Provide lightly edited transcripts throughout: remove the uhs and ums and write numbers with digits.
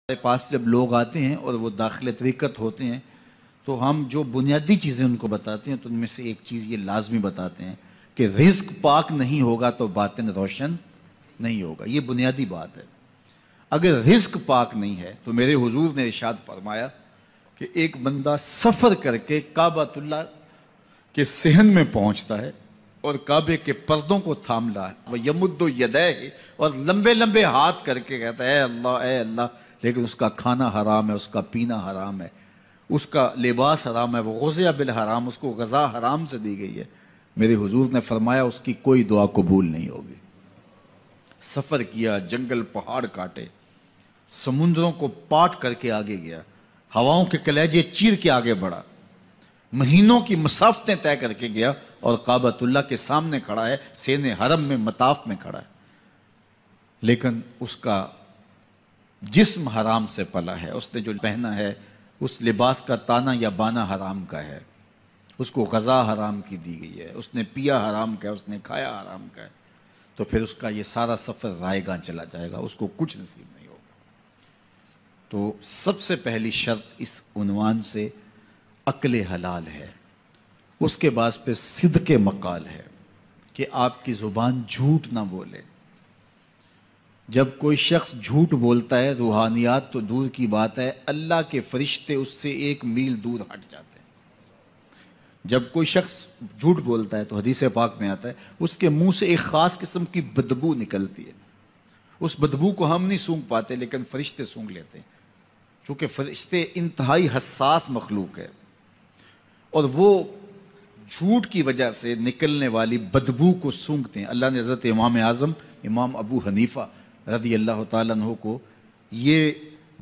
ہمارے پاس جب لوگ آتے ہیں اور وہ داخل طریقت ہوتے ہیں تو ہم جو بنیادی چیزیں ان کو بتاتے ہیں تو ان میں سے ایک چیز یہ لازمی بتاتے ہیں کہ رزق پاک نہیں ہوگا تو باطن روشن نہیں ہوگا. یہ بنیادی بات ہے. اگر رزق پاک نہیں ہے تو میرے حضور نے ارشاد فرمایا کہ ایک بندہ سفر کر کے کعبۃ اللہ کے صحن میں پہنچتا ہے اور کعبے کے پردوں کو تھام رہا ہے وَيَمُدُّ يَدَيْهِ اور لمبے لمبے ہاتھ کر کے کہتا ہے اے اللہ, لیکن اس کا کھانا حرام ہے, اس کا پینا حرام ہے, اس کا لباس حرام ہے, وہ غزیہ بالحرام, اس کو غذا حرام سے دی گئی ہے. میرے حضور نے فرمایا اس کی کوئی دعا قبول نہیں ہوگی. سفر کیا, جنگل پہاڑ کاٹے, سمندروں کو پاٹ کر کے آگے گیا, ہواؤں کے کلیجے چیر کے آگے بڑھا, مہینوں کی مسافتیں طے کر کے گیا اور کعبۃ اللہ کے سامنے کھڑا ہے, سین حرم میں مطاف میں کھڑا ہے, لیکن اس کا جسم حرام سے پلا ہے. اس نے جو پہنا ہے اس لباس کا تانا یا بانا حرام کا ہے, اس کو غذا حرام کی دی گئی ہے, اس نے پیا حرام کا ہے, اس نے کھایا حرام کا ہے, تو پھر اس کا یہ سارا سفر رائے گاں چلا جائے گا, اس کو کچھ نصیب نہیں ہوگا. تو سب سے پہلی شرط اس عنوان سے عقل حلال ہے. اس کے بعد پہ صدق مقال ہے کہ آپ کی زبان جھوٹ نہ بولے. جب کوئی شخص جھوٹ بولتا ہے روحانیات تو دور کی بات ہے, اللہ کے فرشتے اس سے 1 میل دور ہٹ جاتے ہیں. جب کوئی شخص جھوٹ بولتا ہے تو حدیث پاک میں آتا ہے اس کے منہ سے ایک خاص قسم کی بدبو نکلتی ہے. اس بدبو کو ہم نہیں سونگھ پاتے لیکن فرشتے سونگھ لیتے ہیں, چونکہ فرشتے انتہائی حساس مخلوق ہے اور وہ جھوٹ کی وجہ سے نکلنے والی بدبو کو سونگھتے ہیں. اللہ نے حضرت امام اعظم امام ابو حنیفہ رضی اللہ تعالیٰ عنہ کو یہ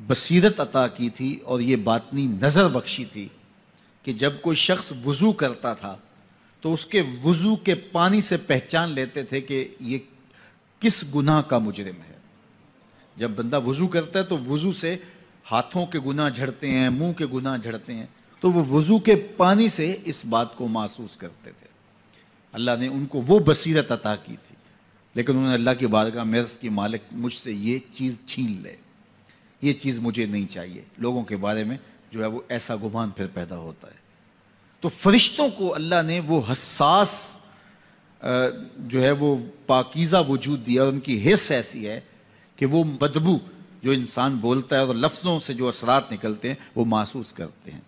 بصیرت عطا کی تھی اور یہ باطنی نظر بخشی تھی کہ جب کوئی شخص وضو کرتا تھا تو اس کے وضو کے پانی سے پہچان لیتے تھے کہ یہ کس گناہ کا مجرم ہے. جب بندہ وضو کرتا ہے تو وضو سے ہاتھوں کے گناہ جھڑتے ہیں, منہ کے گناہ جھڑتے ہیں, تو وہ وضو کے پانی سے اس بات کو محسوس کرتے تھے. اللہ نے ان کو وہ بصیرت عطا کی تھی, لیکن انہوں نے اللہ کی بارگاہ میں عرض کی مالک مجھ سے یہ چیز چھین لے, یہ چیز مجھے نہیں چاہیے. لوگوں کے بارے میں جو ہے وہ ایسا گمان پھر پیدا ہوتا ہے. تو فرشتوں کو اللہ نے وہ حساس جو ہے وہ پاکیزہ وجود دیا, اور ان کی حس ایسی ہے کہ وہ بدبو جو انسان بولتا ہے اور لفظوں سے جو اثرات نکلتے ہیں وہ محسوس کرتے ہیں.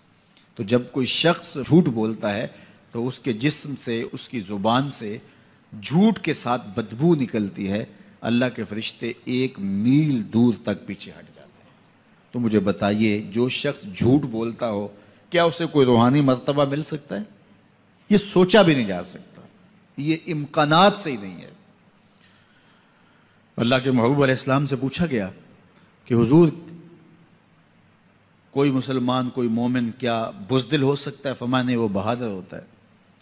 تو جب کوئی شخص جھوٹ بولتا ہے تو اس کے جسم سے, اس کی زبان سے جھوٹ کے ساتھ بدبو نکلتی ہے. اللہ کے فرشتے 1 میل دور تک پیچھے ہٹ جاتے ہیں. تو مجھے بتائیے جو شخص جھوٹ بولتا ہو کیا اسے کوئی روحانی مرتبہ مل سکتا ہے؟ یہ سوچا بھی نہیں جا سکتا, یہ امکانات سے ہی نہیں ہے. اللہ کے محبوب علیہ السلام سے پوچھا گیا کہ حضور کوئی مسلمان کوئی مومن کیا بزدل ہو سکتا ہے؟ فرمایا نہیں, وہ بہادر ہوتا ہے,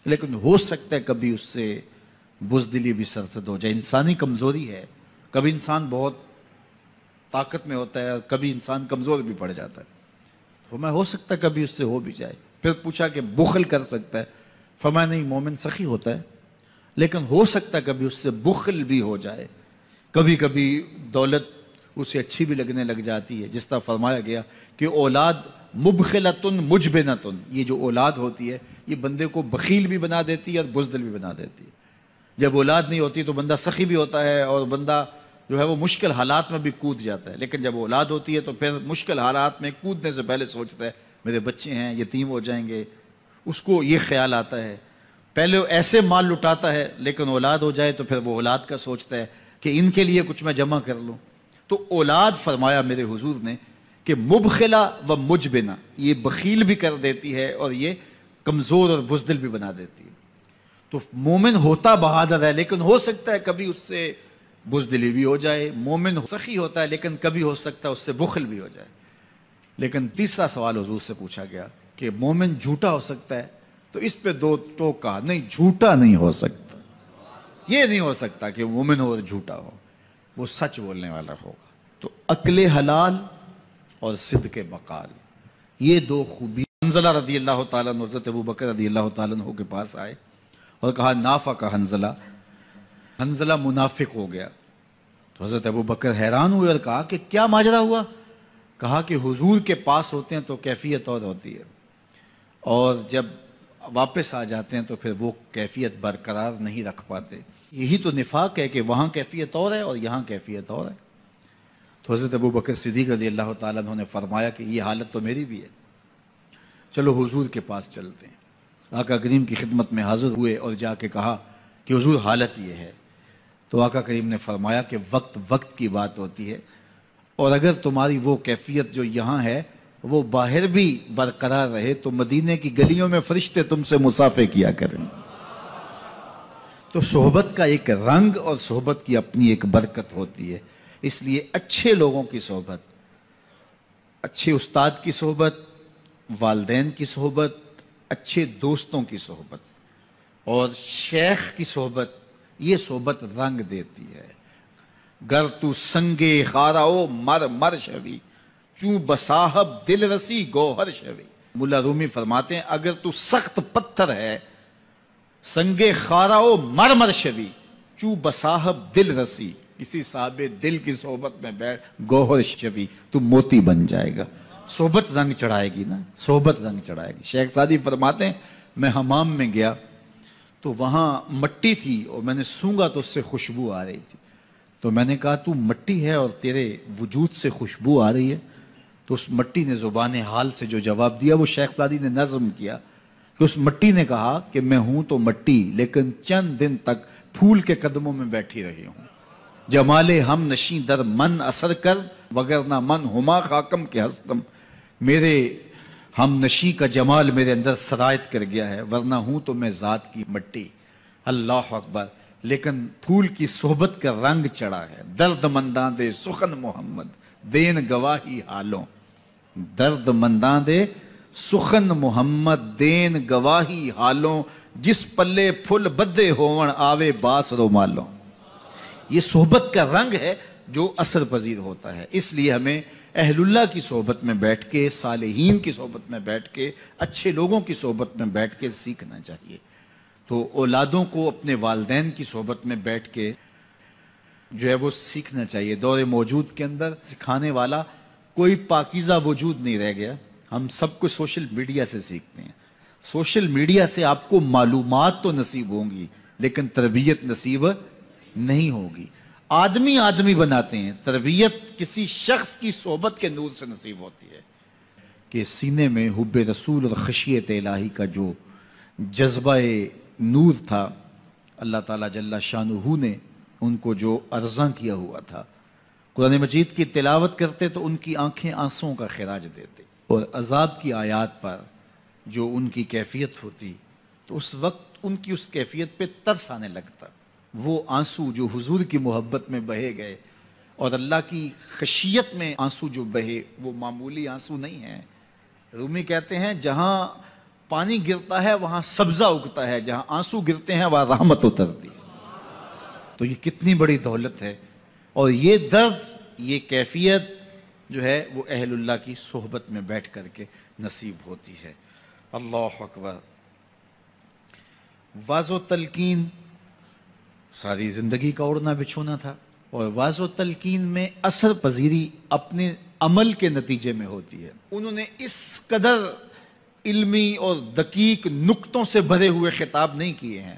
لیکن ہو سکتا ہے کبھی اس سے بزدلی بھی سرزد ہو جائے. انسانی کمزوری ہے, کبھی انسان بہت طاقت میں ہوتا ہے اور کبھی انسان کمزور بھی پڑ جاتا ہے. فرمایا ہو سکتا ہے کبھی اس سے ہو بھی جائے. پھر پوچھا کہ بخل کر سکتا ہے؟ فرمایا نہیں, مومن سخی ہوتا ہے لیکن ہو سکتا ہے کبھی اس سے بخل بھی ہو جائے. کبھی کبھی دولت اسے اچھی بھی لگنے لگ جاتی ہے, جس طرح فرمایا گیا کہ اولاد مبخلتن مجبنتن, یہ جو اولاد ہوتی ہے یہ بندے کو بخیل بھی بنا دیتی ہے اور بزدل بھی بنا دیتی ہے. جب اولاد نہیں ہوتی تو بندہ سخی بھی ہوتا ہے اور بندہ جو ہے وہ مشکل حالات میں بھی کود جاتا ہے, لیکن جب اولاد ہوتی ہے تو پھر مشکل حالات میں کودنے سے پہلے سوچتا ہے میرے بچے ہیں یتیم ہو جائیں گے. اس کو یہ خیال آتا ہے, پہلے ایسے مال لٹاتا ہے لیکن اولاد ہو جائے تو پھر وہ اولاد کا سوچتا ہے کہ ان کے لیے کچھ میں جمع کر لوں. تو اولاد فرمایا میرے حضور نے کہ مبخلہ و مجبنہ, یہ بخیل بھی کر دیتی ہے اور یہ کمزور اور بزدل بھی بنا دیتی ہے. تو مومن ہوتا بہادر ہے لیکن ہو سکتا ہے کبھی اس سے بزدلی بھی ہو جائے. مومن سخی ہوتا ہے لیکن کبھی ہو سکتا ہے اس سے بخل بھی ہو جائے. لیکن تیسرا سوال حضور سے پوچھا گیا کہ مومن جھوٹا ہو سکتا ہے؟ تو اس پہ 2 ٹوک کہا, نہیں جھوٹا نہیں ہو سکتا. یہ نہیں ہو سکتا کہ مومن ہو اور جھوٹا ہو, وہ سچ بولنے والا ہوگا. تو عقل حلال اور صدق مقال, یہ 2 خوبی. حنظلہ رضی اللہ تعالیٰ عنہ حضرت ابوبکر رضی اللہ تعالیٰ عنہ کے پاس آئے اور کہا نافق حنظلہ, حنظلہ منافق ہو گیا. تو حضرت ابوبکر حیران ہوئے اور کہا کہ کیا ماجرا ہوا؟ کہا کہ حضور کے پاس ہوتے ہیں تو کیفیت اور ہوتی ہے، اور جب واپس آ جاتے ہیں تو پھر وہ کیفیت برقرار نہیں رکھ پاتے۔ یہی تو نفاق ہے کہ وہاں کیفیت اور ہے اور یہاں کیفیت اور ہے۔ تو حضرت ابوبکر صدیق رضی اللہ تعالیٰ عنہ نے فرمایا کہ یہ حالت تو میری بھی ہے، چلو حضور کے پاس چلتے ہیں۔ آقا کریم کی خدمت میں حاضر ہوئے اور جا کے کہا کہ حضور حالت یہ ہے۔ تو آقا کریم نے فرمایا کہ وقت وقت کی بات ہوتی ہے، اور اگر تمہاری وہ کیفیت جو یہاں ہے وہ باہر بھی برقرار رہے تو مدینے کی گلیوں میں فرشتے تم سے مصافحہ کیا کریں۔ تو صحبت کا ایک رنگ اور صحبت کی اپنی ایک برکت ہوتی ہے، اس لیے اچھے لوگوں کی صحبت، اچھے استاد کی صحبت، والدین کی صحبت، اچھے دوستوں کی صحبت اور شیخ کی صحبت، یہ صحبت رنگ دیتی ہے۔ گر تو سنگے خاراؤ مر مر شوی، چوں بصاحب دل رسی گوہر شوی۔ مولا رومی فرماتے ہیں اگر تو سخت پتھر ہے، سنگے خاراؤ مر مر شوی، چوں بصاحب دل رسی، کسی صاحب دل کی صحبت میں بیٹھ گوہر شوی، تو موتی بن جائے گا۔ صحبت رنگ چڑھائے گی نا، صحبت رنگ چڑھائے گی۔ شیخ سعدی فرماتے ہیں میں حمام میں گیا تو وہاں مٹی تھی اور میں نے سونگا تو اس سے خوشبو آ رہی تھی، تو میں نے کہا تو مٹی ہے اور تیرے وجود سے خوشبو آ رہی ہے؟ تو اس مٹی نے زبان حال سے جو جواب دیا وہ شیخ سعدی نے نظم کیا کہ اس مٹی نے کہا کہ میں ہوں تو مٹی لیکن چند دن تک پھول کے قدموں میں بیٹھی رہی ہوں، جمال ہم نشیں در من اثر کر وگرنہ من ہما خاکم کے ہستم۔ میرے ہم نشیں کا جمال میرے اندر سرایت کر گیا ہے، ورنہ ہوں تو میں ذات کی مٹی۔ اللہ اکبر۔ لیکن پھول کی صحبت کا رنگ چڑھا ہے۔ درد منداں دے سخن محمد دین گواہی حالوں، درد منداں دے سخن محمد دین گواہی حالوں، جس پلے پھل بدے ہون آوے باس رومالوں۔ یہ صحبت کا رنگ ہے جو اثر پذیر ہوتا ہے، اس لیے ہمیں اہل اللہ کی صحبت میں بیٹھ کے، صالحین کی صحبت میں بیٹھ کے، اچھے لوگوں کی صحبت میں بیٹھ کے سیکھنا چاہیے۔ تو اولادوں کو اپنے والدین کی صحبت میں بیٹھ کے جو ہے وہ سیکھنا چاہیے۔ دور موجود کے اندر سکھانے والا کوئی پاکیزہ وجود نہیں رہ گیا، ہم سب کچھ سوشل میڈیا سے سیکھتے ہیں۔ سوشل میڈیا سے آپ کو معلومات تو نصیب ہوں گی لیکن تربیت نصیب نہیں ہوگی۔ آدمی آدمی بناتے ہیں، تربیت کسی شخص کی صحبت کے نور سے نصیب ہوتی ہے۔ کہ سینے میں حب رسول اور خشیت الہی کا جو جذبہ نور تھا، اللہ تعالیٰ جل شانہ نے ان کو جو عرضاں کیا ہوا تھا، قرآن مجید کی تلاوت کرتے تو ان کی آنکھیں آنسوں کا خراج دیتے، اور عذاب کی آیات پر جو ان کی کیفیت ہوتی تو اس وقت ان کی اس کیفیت پہ ترس آنے لگتا۔ وہ آنسو جو حضور کی محبت میں بہے گئے اور اللہ کی خشیت میں آنسو جو بہے، وہ معمولی آنسو نہیں ہیں۔ رومی کہتے ہیں جہاں پانی گرتا ہے وہاں سبزہ اگتا ہے، جہاں آنسو گرتے ہیں وہاں رحمت اترتی ہے۔ تو یہ کتنی بڑی دولت ہے، اور یہ درد، یہ کیفیت جو ہے وہ اہل اللہ کی صحبت میں بیٹھ کر کے نصیب ہوتی ہے۔ اللہ اکبر۔ واز و تلقین ساری زندگی کا اڑنا بچھونا تھا، اور واز و تلقین میں اثر پذیری اپنے عمل کے نتیجے میں ہوتی ہے۔ انہوں نے اس قدر علمی اور دقیق نکتوں سے بھرے ہوئے خطاب نہیں کیے ہیں،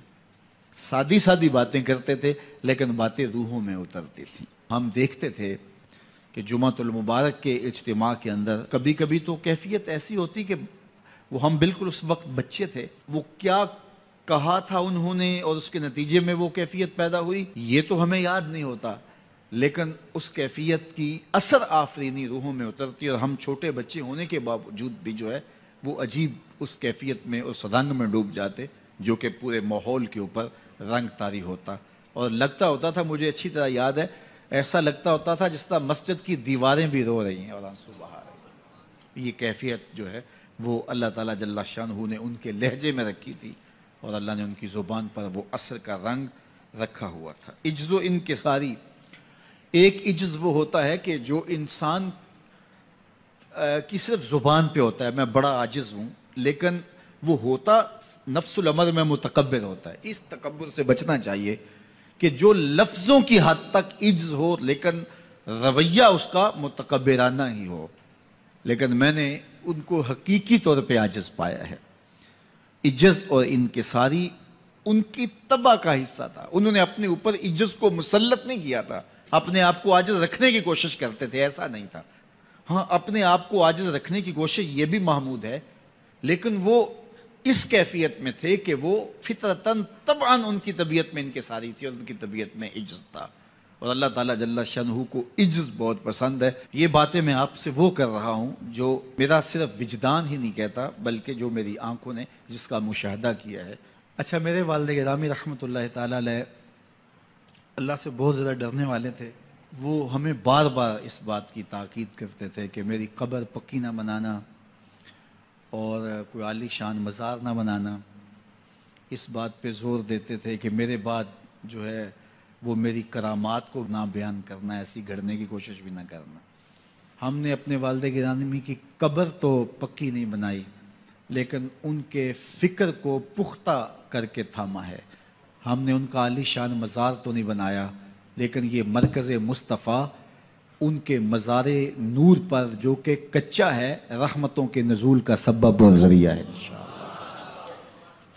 سادی سادی باتیں کرتے تھے لیکن باتیں روحوں میں اترتی تھیں۔ ہم دیکھتے تھے کہ جمعۃ المبارک کے اجتماع کے اندر کبھی کبھی تو کیفیت ایسی ہوتی کہ وہ ہم بالکل اس وقت بچے تھے، وہ کیا کہا تھا انہوں نے اور اس کے نتیجے میں وہ کیفیت پیدا ہوئی یہ تو ہمیں یاد نہیں ہوتا، لیکن اس کیفیت کی اثر آفرینی روحوں میں اترتی، اور ہم چھوٹے بچے ہونے کے باوجود بھی جو ہے وہ عجیب اس کیفیت میں، اس رنگ میں ڈوب جاتے جو کہ پورے ماحول کے اوپر رنگ طاری ہوتا، اور لگتا ہوتا تھا، مجھے اچھی طرح یاد ہے، ایسا لگتا ہوتا تھا جس طرح مسجد کی دیواریں بھی رو رہی ہیں اور آنسو بہا رہی ہیں۔ یہ کیفیت جو ہے وہ اللہ تعالیٰ جل شانہ نے ان کے لہجے میں رکھی تھی، اور اللہ نے ان کی زبان پر وہ اثر کا رنگ رکھا ہوا تھا۔ عجز و انکساری، ایک عجز وہ ہوتا ہے کہ جو انسان کی صرف زبان پہ ہوتا ہے میں بڑا عاجز ہوں، لیکن وہ ہوتا نفس الامر میں متکبر ہوتا ہے۔ اس تکبر سے بچنا چاہیے کہ جو لفظوں کی حد تک عجز ہو لیکن رویہ اس کا متکبرانہ ہی ہو۔ لیکن میں نے ان کو حقیقی طور پہ عاجز پایا ہے۔ عجز اور انکساری ان کی طبع کا حصہ تھا۔ انہوں نے اپنے اوپر عجز کو مسلط نہیں کیا تھا، اپنے آپ کو عاجز رکھنے کی کوشش کرتے تھے، ایسا نہیں تھا۔ ہاں، اپنے آپ کو عاجز رکھنے کی کوشش یہ بھی محمود ہے، لیکن وہ اس کیفیت میں تھے کہ وہ فطرتاً طبعاً ان کی طبیعت میں انکساری تھی اور ان کی طبیعت میں عجز تھا، اور اللہ تعالیٰ جل شانہ کو عجز بہت پسند ہے۔ یہ باتیں میں آپ سے وہ کر رہا ہوں جو میرا صرف وجدان ہی نہیں کہتا، بلکہ جو میری آنکھوں نے جس کا مشاہدہ کیا ہے۔ اچھا، میرے والد گرامی رحمۃ اللہ تعالیٰ علیہ اللہ سے بہت زیادہ ڈرنے والے تھے۔ وہ ہمیں بار بار اس بات کی تاکید کرتے تھے کہ میری قبر پکی نہ بنانا اور کوئی عالی شان مزار نہ بنانا۔ اس بات پہ زور دیتے تھے کہ میرے بعد جو ہے وہ میری کرامات کو نہ بیان کرنا، ایسی گھڑنے کی کوشش بھی نہ کرنا۔ ہم نے اپنے والد گرامی کی قبر تو پکی نہیں بنائی، لیکن ان کے فکر کو پختہ کر کے تھاما ہے۔ ہم نے ان کا عالی شان مزار تو نہیں بنایا، لیکن یہ مرکز مصطفیٰ ان کے مزار نور پر جو کہ کچا ہے، رحمتوں کے نزول کا سبب اور ذریعہ ہے انشاءاللہ۔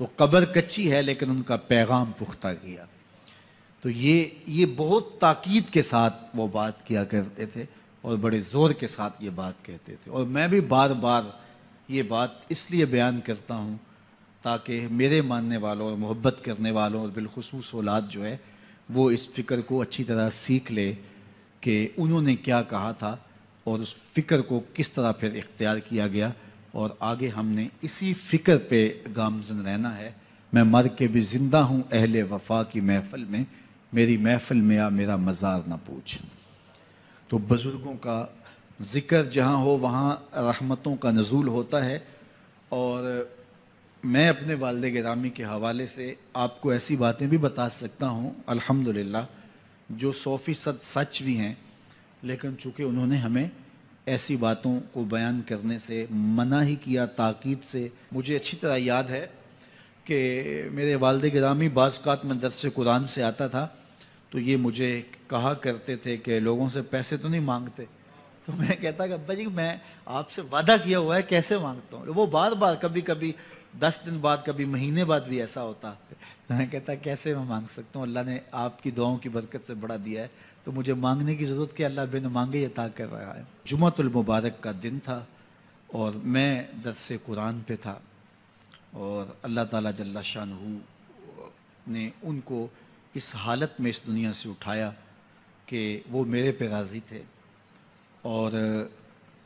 تو قبر کچی ہے لیکن ان کا پیغام پختہ کیا۔ تو یہ بہت تاکید کے ساتھ وہ بات کیا کرتے تھے اور بڑے زور کے ساتھ یہ بات کہتے تھے، اور میں بھی بار بار یہ بات اس لیے بیان کرتا ہوں تاکہ میرے ماننے والوں اور محبت کرنے والوں اور بالخصوص اولاد جو ہے وہ اس فکر کو اچھی طرح سیکھ لے کہ انہوں نے کیا کہا تھا اور اس فکر کو کس طرح پھر اختیار کیا گیا، اور آگے ہم نے اسی فکر پہ گامزن رہنا ہے۔ میں مر کے بھی زندہ ہوں اہل وفا کی محفل میں، میری محفل میں آ میرا مزار نہ پوچھ۔ تو بزرگوں کا ذکر جہاں ہو وہاں رحمتوں کا نزول ہوتا ہے، اور میں اپنے والد گرامی کے حوالے سے آپ کو ایسی باتیں بھی بتا سکتا ہوں الحمدللہ جو 100% سچ بھی ہیں، لیکن چونکہ انہوں نے ہمیں ایسی باتوں کو بیان کرنے سے منع ہی کیا تاکید سے۔ مجھے اچھی طرح یاد ہے کہ میرے والد گرامی بعض اوقات میں درس قرآن سے آتا تھا تو یہ مجھے کہا کرتے تھے کہ لوگوں سے پیسے تو نہیں مانگتے؟ تو میں کہتا کہ ابا جی میں آپ سے وعدہ کیا ہوا ہے، کیسے مانگتا ہوں؟ وہ بار بار کبھی کبھی 10 دن بعد کبھی مہینے بعد بھی ایسا ہوتا، تو میں کہتا کیسے میں مانگ سکتا ہوں؟ اللہ نے آپ کی دعاؤں کی برکت سے بڑا دیا ہے، تو مجھے مانگنے کی ضرورت کیا؟ اللہ بن مانگے عطا کر رہا ہے۔ جمعۃ المبارک کا دن تھا اور میں درس قرآن پہ تھا، اور اللہ تعالیٰ جل شانہ نے ان کو اس حالت میں اس دنیا سے اٹھایا کہ وہ میرے پہ راضی تھے، اور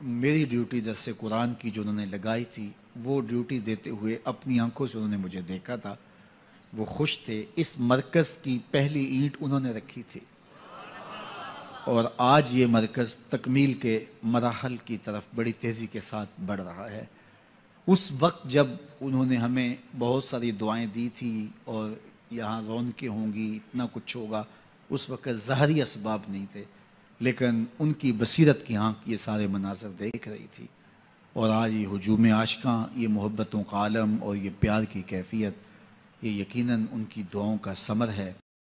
میری ڈیوٹی درس قرآن کی جو انہوں نے لگائی تھی وہ ڈیوٹی دیتے ہوئے اپنی آنکھوں سے انہوں نے مجھے دیکھا تھا، وہ خوش تھے۔ اس مرکز کی پہلی اینٹ انہوں نے رکھی تھی، اور آج یہ مرکز تکمیل کے مراحل کی طرف بڑی تیزی کے ساتھ بڑھ رہا ہے۔ اس وقت جب انہوں نے ہمیں بہت ساری دعائیں دی تھی اور یہاں رونقیں ہوں گی، اتنا کچھ ہوگا، اس وقت ظاہری اسباب نہیں تھے، لیکن ان کی بصیرت کی آنکھ یہ سارے مناظر دیکھ رہی تھی، اور آج یہ ہجوم عاشقاں، یہ محبتوں کا عالم اور یہ پیار کی کیفیت، یہ یقیناً ان کی دعاؤں کا ثمر ہے۔